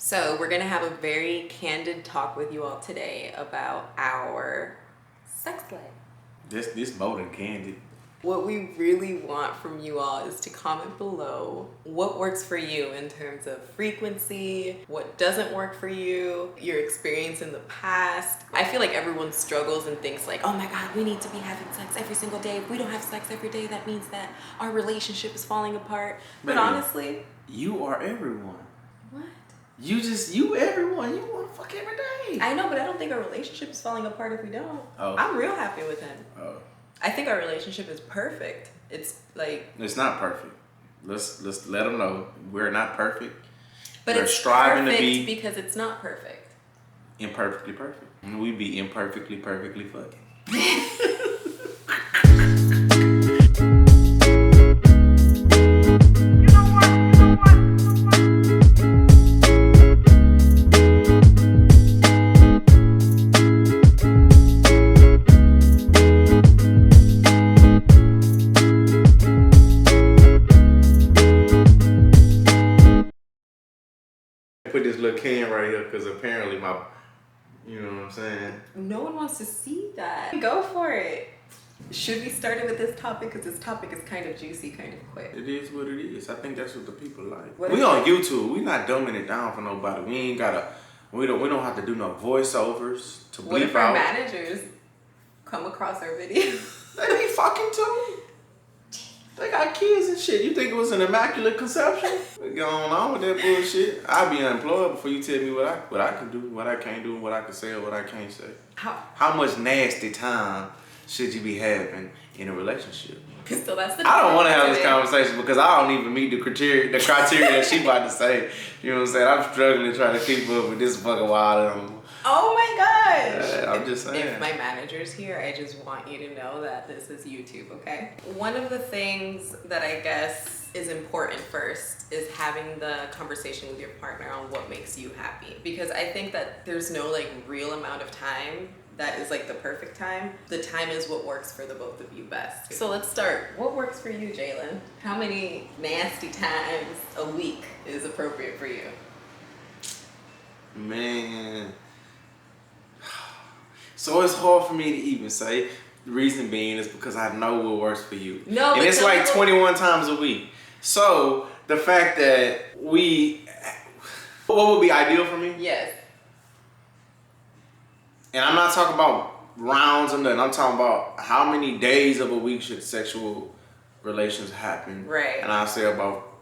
So we're gonna have a very candid talk with you all today about our sex life. This more than candid. What we really want from you all is to comment below what works for you in terms of frequency, what doesn't work for you, your experience in the past. I feel like everyone struggles and thinks like, oh my God, we need to be having sex every single day. If we don't have sex every day, that means that our relationship is falling apart. But honestly, you are everyone. what? You everyone. You want to fuck every day. I know, but I don't think our relationship is falling apart if we don't. Oh. I'm real happy with him. Oh. I think our relationship is perfect. It's like... It's not perfect. Let's let them know we're not perfect. But we're it's striving perfect to be because it's not perfect. imperfectly perfect. And we be imperfectly perfectly fucking. Put this little can right here because apparently you know what I'm saying? No one wants to see that. Go for it. Should we start it with this topic? Because this topic is kind of juicy, kind of quick. It is what it is. I think that's what the people like. What We if- on YouTube. We not dumbing it down for nobody. We ain't gotta. We don't have to do no voiceovers to What bleep if our out. managers come across our video? They be fucking too. They got kids and shit. You think it was an immaculate conception? We going on with that bullshit. I be unemployed before you tell me what I can do, what I can't do, what I can say, or what I can't say. How much nasty time should you be having in a relationship? So that's the I don't want to have this today. conversation because I don't even meet the criteria that she about to say. You know what I'm saying? I'm struggling trying to keep up with this fucking wild animal. Oh my gosh! Yeah, I'm just saying. If my manager's here, I just want you to know that this is YouTube, okay? One of the things that I guess is important first is having the conversation with your partner on what makes you happy. Because I think that there's no like real amount of time that is like the perfect time. The time is what works for the both of you best. So let's start. What works for you, Jalen? How many nasty times a week is appropriate for you? Man. So it's hard for me to even say. The reason being is because I know what works for you. No, and but it's like 21 times a week. So the fact that what would be ideal for me? Yes. And I'm not talking about rounds or nothing. I'm talking about how many days of a week should sexual relations happen. Right. And I say about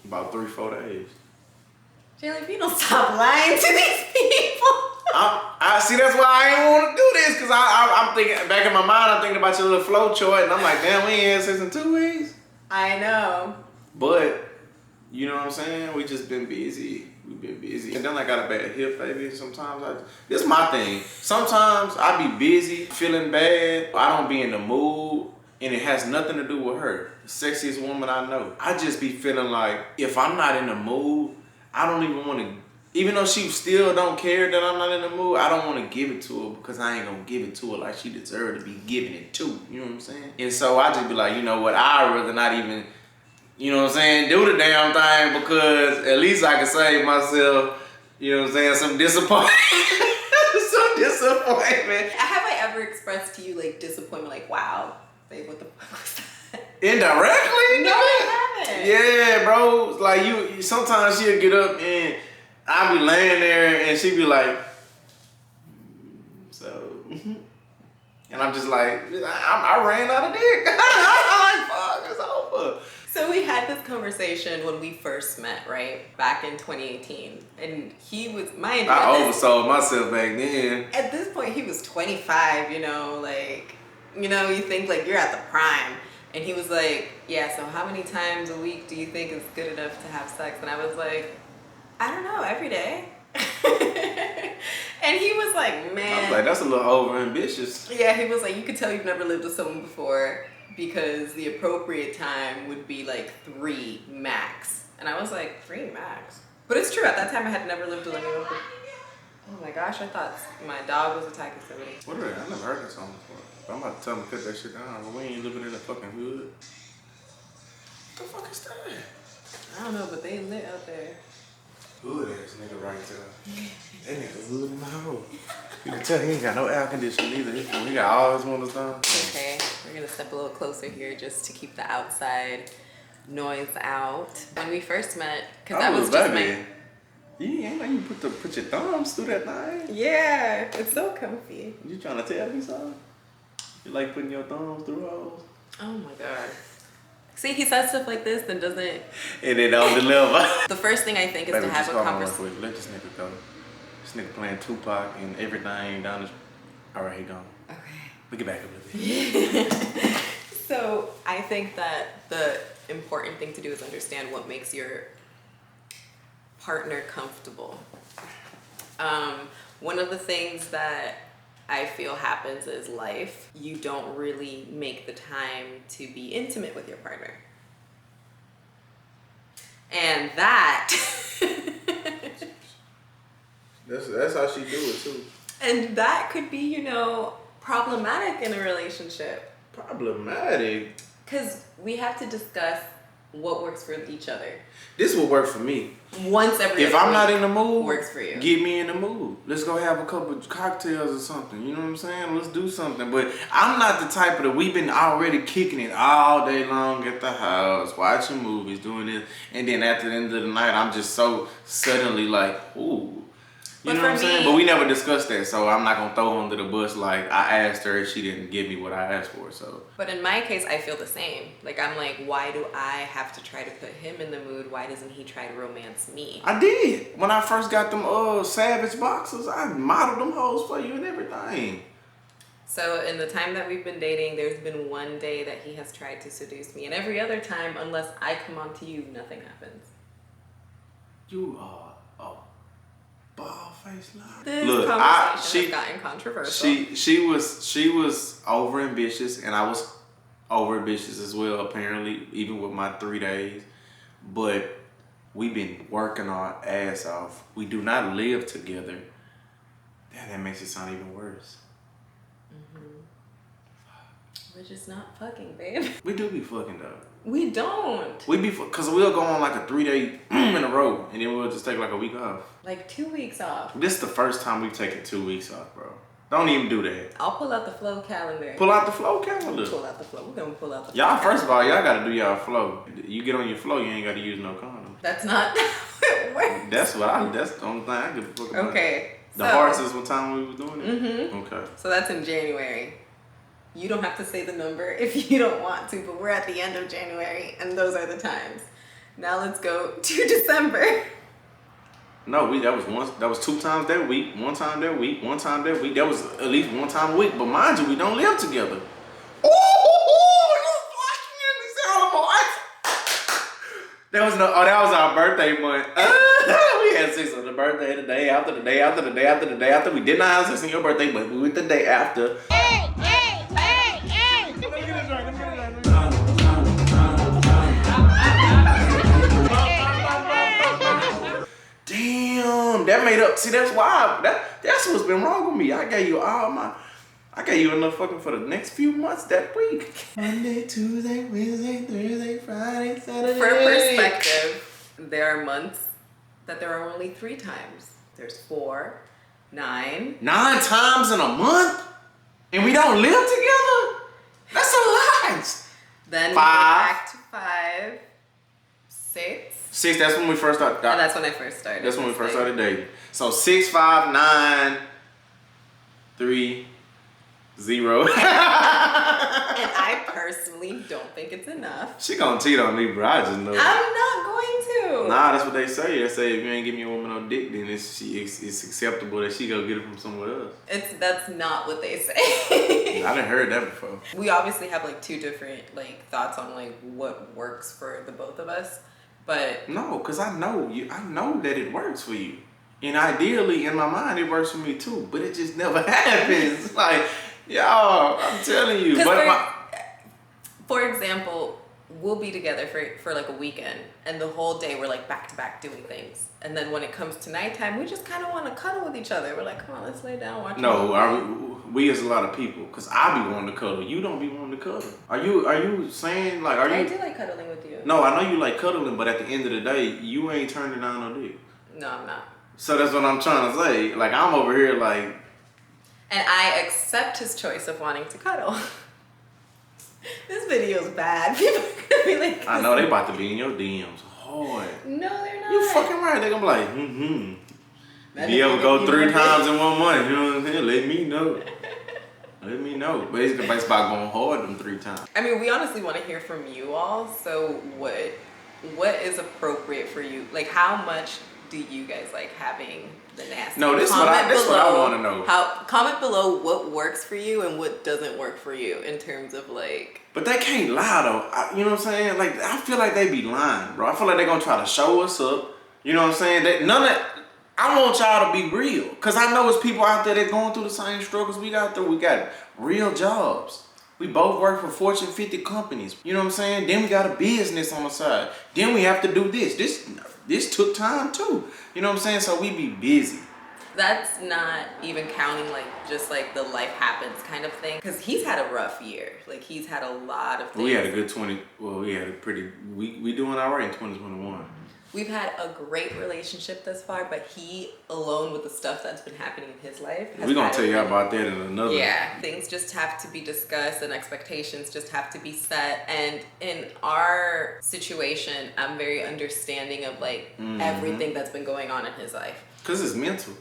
3-4 days. Jalen, if you don't stop lying to these people. I see. That's why I ain't want to do this because I'm thinking back in my mind. I'm thinking about your little flow chart, and I'm like, damn, we ain't had sex in 2 weeks. I know. But you know what I'm saying? We just been busy. We've been busy, and then I got a bad hip, baby. Sometimes this is my thing. Sometimes I be busy, feeling bad. I don't be in the mood, and it has nothing to do with her. The sexiest woman I know. I just be feeling like if I'm not in the mood, I don't even want to. Even though she still don't care that I'm not in the mood, I don't want to give it to her because I ain't going to give it to her like she deserved to be giving it to. You know what I'm saying? And so I just be like, you know what? I'd rather not even, you know what I'm saying, do the damn thing because at least I can save myself, you know what I'm saying, some disappointment. Some disappointment. Have I ever expressed to you like disappointment, like, wow, babe, what the fuck was that? Indirectly? No, I haven't. Yeah, bro. Like you sometimes she'll get up and I'll be laying there and she'll be like, and I'm just like, I ran out of dick. I'm like, fuck, it's over. So we had this conversation when we first met, right? Back in 2018. And he was, I oversold myself back then. At this point, he was 25, you know, like, you know, you think like you're at the prime. And he was like, yeah, so how many times a week do you think is good enough to have sex? And I was like, I don't know, every day. And he was like, man. I was like, that's a little over ambitious. Yeah, he was like, you could tell you've never lived with someone before because the appropriate time would be like 3 max. And I was like, 3 max? But it's true, at that time I had never lived with anyone. Oh my gosh, I thought my dog was attacking somebody. What are they? I never heard that song before. But I'm about to tell them to cut that shit down, but we ain't living in the fucking hood. What the fuck is that? I don't know, but they lit out there. Hood ass nigga right there. That nigga hood in my hole. You can tell he ain't got no air conditioning either. He got all his windows down. Okay, we're gonna step a little closer here just to keep the outside noise out. When we first met, because that was just my... You ain't like you put your thumbs through that thing. Yeah, it's so comfy. You trying to tell me something? You like putting your thumbs through holes? Oh my God. See, he says stuff like this and doesn't... And it don't deliver. The first thing I think is to have a conversation. Let this nigga go. This nigga playing Tupac and everything down his... All right, he gone. Okay. We get back a little bit. So I think that the important thing to do is understand what makes your partner comfortable. One of the things that I feel happens is life. You don't really make the time to be intimate with your partner. And that... That's how she do it too. And that could be, you know, problematic in a relationship. Problematic? Because we have to discuss what works for each other. This will work for me. Once every If I'm not in the mood, works for you. Get me in the mood. Let's go have a couple of cocktails or something. You know what I'm saying? Let's do something. But I'm not the type of that we've been already kicking it all day long at the house, watching movies, doing this, and then at the end of the night, I'm just so suddenly like, ooh. You know what I'm saying? But we never discussed that, so I'm not gonna throw her under the bus like I asked her and she didn't give me what I asked for. So. But in my case, I feel the same. Like I'm like, why do I have to try to put him in the mood? Why doesn't he try to romance me? I did. When I first got them Savage boxers, I modeled them hoes for you and everything. So in the time that we've been dating, there's been one day that he has tried to seduce me, and every other time, unless I come on to you, nothing happens. You are ball face lie. This conversation has gotten controversial. She was over ambitious, and I was over ambitious as well. Apparently, even with my 3 days, but we've been working our ass off. We do not live together. Damn, that makes it sound even worse. We're just not fucking, babe. We do be fucking though. We don't. We be cause we'll go on like a 3-day in a row, and then we'll just take like a week off. Like 2 weeks off. This is the first time we've taken 2 weeks off, bro. Don't even do that. I'll pull out the flow calendar. Pull out the flow calendar. Pull out the flow. We're gonna pull out the y'all, first of all, y'all gotta do y'all flow. You get on your flow, you ain't gotta use no condom. That's not how it works. That's the only thing I give a fuck about. Okay. The hearts is what time we was doing it? Mm-hmm. Okay. So that's in January. You don't have to say the number if you don't want to, but we're at the end of January, and those are the times. Now let's go to December. No, that was 2 times that week, 1 time that week, 1 time that week. That was at least 1 time a week. But mind you, we don't live together. That was our birthday month. We had sex on the birthday, the day after, the day after, the day after, the day after. We did not have sex on your birthday, but we went the day after. Damn, that made up. See, that's why. That's what's been wrong with me. I gave you enough fucking for the next few months that week. Monday, Tuesday, Wednesday, Thursday, Friday, Saturday. For perspective, there are months that there are only 3 times. There's 4, 9. 9 times in a month? And we don't live together? That's a lot. Then 5. We go back to 5, 6. 6, that's when we first started. And that's when I first started. That's when we first started dating. So 6, 5, 9, 3, 0. And I personally don't think it's enough. She gonna cheat on me, bro. I just know. I'm not going to. Nah, that's what they say. They say if you ain't give me a woman no dick, then it's acceptable that she go get it from somewhere else. That's not what they say. I done heard that before. We obviously have like 2 different like thoughts on like what works for the both of us, but no, cause I know that it works for you, and ideally in my mind it works for me too, but it just never happens. Like, y'all, I'm telling you. But for example, we'll be together for like a weekend, and the whole day we're like back to back doing things. And then when it comes to nighttime, we just kind of want to cuddle with each other. We're like, come on, let's lay down, watch. No, we as a lot of people, cause I be wanting to cuddle. You don't be wanting to cuddle. Are you saying like? I do like cuddling with you. No, I know you like cuddling, but at the end of the day, you ain't turning down no dick. No, I'm not. So that's what I'm trying to say. Like, I'm over here like... And I accept his choice of wanting to cuddle. This video's bad. People are gonna be like... I know they about to be in your DMs hard. No, they're not. You fucking right. They gonna be like, If you ever go 3 times in 1 month, you know what I'm saying? Let me know. Let me know. Basically, it's about going hard them 3 times. I mean, we honestly want to hear from you all. So what is appropriate for you? Like, how much do you guys like having the nasty? No, this is what I want to know. Comment below what works for you and what doesn't work for you in terms of like... But they can't lie though. You know what I'm saying? Like, I feel like they be lying, bro. I feel like they gonna try to show us up. You know what I'm saying? I want y'all to be real. Cause I know it's people out there that going through the same struggles we got through. We got real jobs. We both work for Fortune 50 companies. You know what I'm saying? Then we got a business on the side. Then we have to do this. This took time too. You know what I'm saying? So we be busy. That's not even counting like just like the life happens kind of thing. Cause he's had a rough year. Like he's had a lot of things. We had a good we doing all right in 2021. We've had a great relationship thus far, but he alone with the stuff that's been happening in his life. We're gonna tell you about that in another. Yeah, things just have to be discussed and expectations just have to be set. And in our situation, I'm very understanding of like everything that's been going on in his life. Cause it's mental.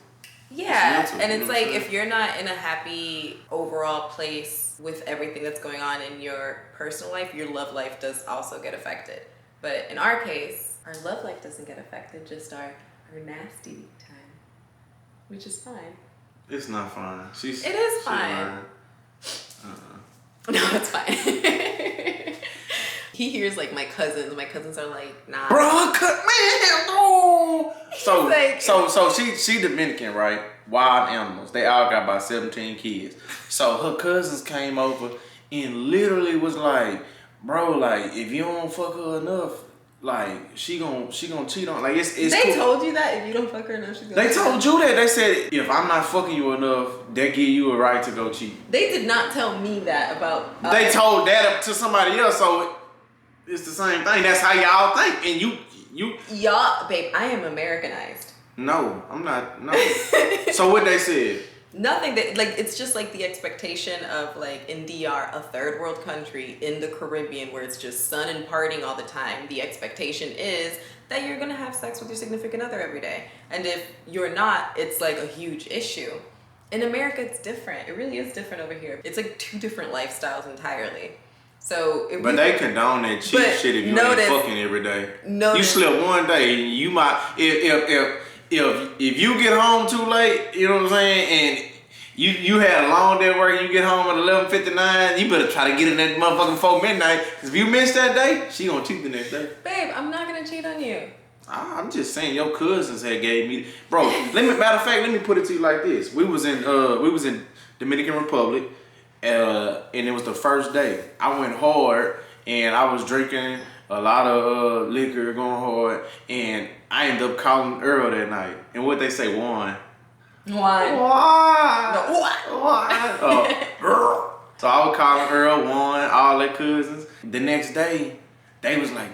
Yeah, it's mental, and it's like if you're not in a happy overall place with everything that's going on in your personal life, your love life does also get affected. But in our case, our love life doesn't get affected, just our nasty time, which is fine. It's not fine. It is fine. No, it's fine. He hears like my cousins. My cousins are like, nah. Bro, no. So she Dominican, right? Wild animals. They all got about 17 kids. So her cousins came over and literally was like, bro, like if you don't fuck her enough, like she gonna cheat on. Like it's They cool. told you that if you don't fuck her enough, she's gonna. They told you that. They said if I'm not fucking you enough, they give you a right to go cheat. They did not tell me that about. They told that to somebody else, so it's the same thing. That's how y'all think, and you. Y'all, babe, I am Americanized. No, I'm not. No. So what they said? Nothing that like it's just like the expectation of like in DR, a third world country in the Caribbean where it's just sun and partying all the time. The expectation is that you're gonna have sex with your significant other every day, and if you're not, it's like a huge issue. In America, it's different. It really is different over here. It's like 2 different lifestyles entirely. So, but they condone that cheap shit if you ain't fucking every day. You slip one day, you might if you get home too late, you know what I'm saying, and you had a long day at work, and you get home at 11:59, you better try to get in that motherfucking 4 midnight. Cause if you miss that day, she gonna cheat the next day. Babe, I'm not gonna cheat on you. I'm just saying, your cousins had gave me, bro. Matter of fact, let me put it to you like this: we was in Dominican Republic, and it was the first day. I went hard, and I was drinking a lot of liquor, going hard, and I ended up calling Earl that night. And what they say, Juan. Why? No, why? Girl. So I was calling Earl, Juan, all their cousins. The next day, they was like,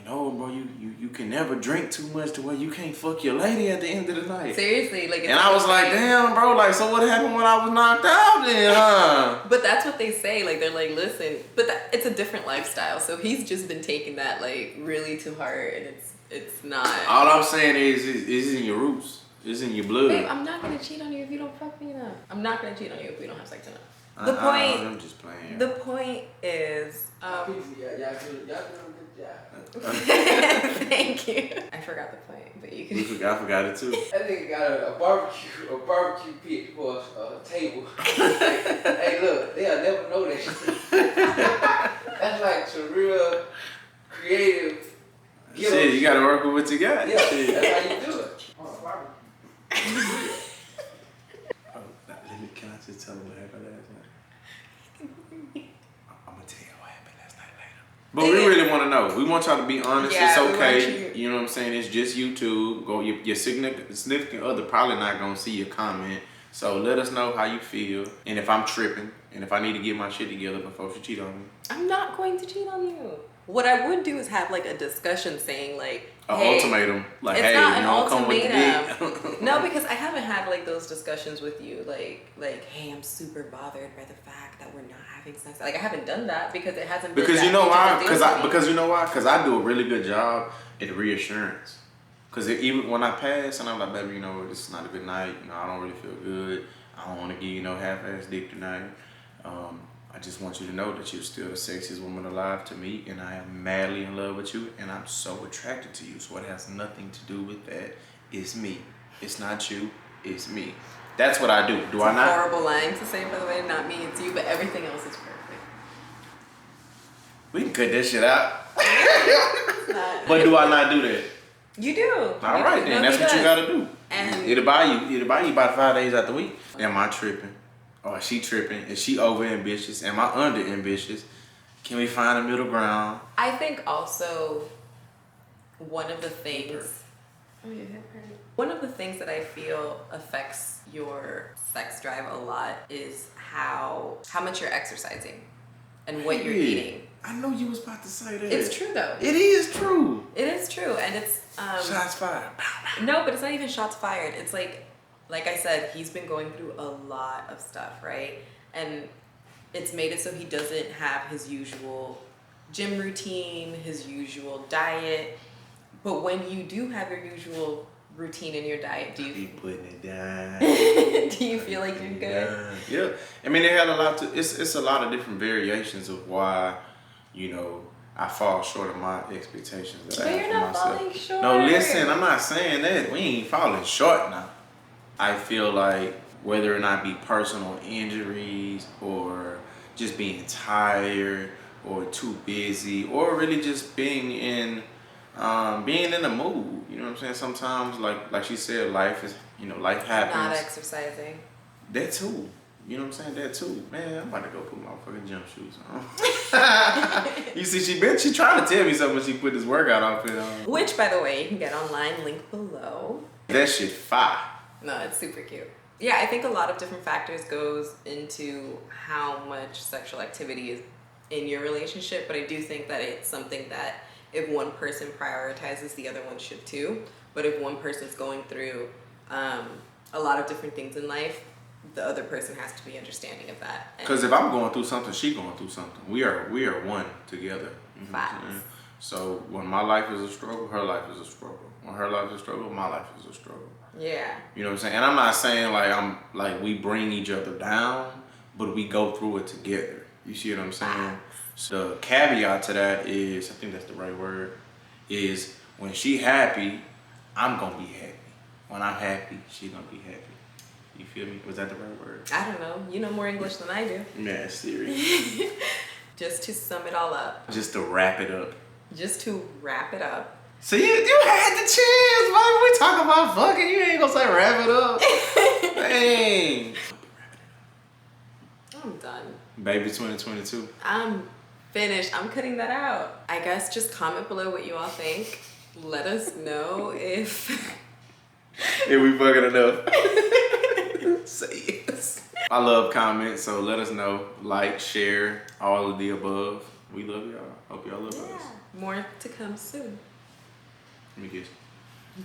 no, bro, you can never drink too much to where you can't fuck your lady at the end of the night. Seriously, like. And I was like, damn, bro, like, so what happened when I was knocked out then, huh? But that's what they say. Like, they're like, listen, but it's a different lifestyle. So he's just been taking that like really to heart, and it's not. All I'm saying is in your roots. It's in your blood. Babe, I'm not gonna cheat on you if you don't fuck me enough. I'm not gonna cheat on you if we don't have sex enough. I'm just playing. The point is. Y'all doing a good job. Thank you. I forgot the point, but you can. I forgot it too. That nigga got a barbecue pit for a table. Hey, look, they'll never know that shit. That's like some real creative. Shit, you gotta work with what you got. Yeah, that's how you do it. Can I just tell them what happened last night? I'm gonna tell you what happened last night later. But we really want to know. We want y'all to be honest. Yeah, it's okay. You know what I'm saying? It's just YouTube. Your significant other probably not gonna see your comment. So let us know how you feel, and if I'm tripping, and if I need to get my shit together before she cheat on me. I'm not going to cheat on you. What I would do is have like a discussion saying like, ultimatum. Like, it's hey, not you an don't come with the ultimatum. dick. No, because I haven't had like those discussions with you, like, hey, I'm super bothered by the fact that we're not having sex. Like, I haven't done that because it hasn't been. Because that you know big of a why? deal for me. Because you know why? Because I do a really good job at reassurance. Because even when I pass and I'm like, baby, you know, this is not a good night. You know, I don't really feel good. I don't want to give you no half-ass dick tonight. I just want you to know that you're still the sexiest woman alive to me, and I am madly in love with you, and I'm so attracted to you. So it has nothing to do with that. It's me. It's not you. It's me. That's what I do. Do I not? It's a horrible line to say, by the way. Not me, it's you, but everything else is perfect. We can cut that shit out. Not. But do I not do that? You do. All right, then. That's what you gotta do. And It'll buy you about 5 days out the week. Am I tripping? Or is she tripping? Is she over ambitious? Am I under ambitious? Can we find a middle ground? I think also one of the things. Oh, your hip hurt. One of the things that I feel affects your sex drive a lot is how much you're exercising and what you're eating. I know you was about to say that. It's true though. It is true. It is true, and it's Shots fired. no, but it's not even shots fired. It's like I said, he's been going through a lot of stuff, right? And it's made it so he doesn't have his usual gym routine, his usual diet. But when you do have your usual routine in your diet, do you be putting it down? do you feel like you're good? Yeah. I mean, it had a lot to. It's a lot of different variations of why, you know, I fall short of my expectations that But I have you're for not myself. falling short. No, listen, I'm not saying that. We ain't falling short now. I feel like whether or not be personal injuries or just being tired or too busy or really just being in the mood. You know what I'm saying? Sometimes, like she said, life happens. Not exercising. That too. You know what I'm saying? That too. Man, I'm about to go put my fucking gym shoes on. You see, she trying to tell me something when she put this workout outfit on. Which, by the way, you can get online, link below. That shit fire. No, it's super cute. Yeah, I think a lot of different factors goes into how much sexual activity is in your relationship, but I do think that it's something that if one person prioritizes, the other one should too. But if one person's going through a lot of different things in life, the other person has to be understanding of that. Because if I'm going through something, she's going through something. We are one together. You know what I'm saying? So when my life is a struggle, her life is a struggle. When her life is a struggle, my life is a struggle. Yeah. You know what I'm saying? And I'm not saying we bring each other down, but we go through it together. You see what I'm saying? So the caveat to that is, I think that's the right word, is when she happy, I'm gonna be happy. When I'm happy, she gonna be happy. You feel me? Was that the right word? I don't know. You know more English than I do. Yeah, serious. Just to sum it all up. Just to wrap it up. So you had the chance, baby. We talking about fucking. You ain't gonna say wrap it up. Dang. I'm done. Baby 2022. I'm finished. I'm cutting that out. I guess just comment below what you all think. Let us know if we fucking enough. Say yes. I love comments, so let us know. Like, share, all of the above. We love y'all. Hope y'all love us. more to come soon. Let me get you.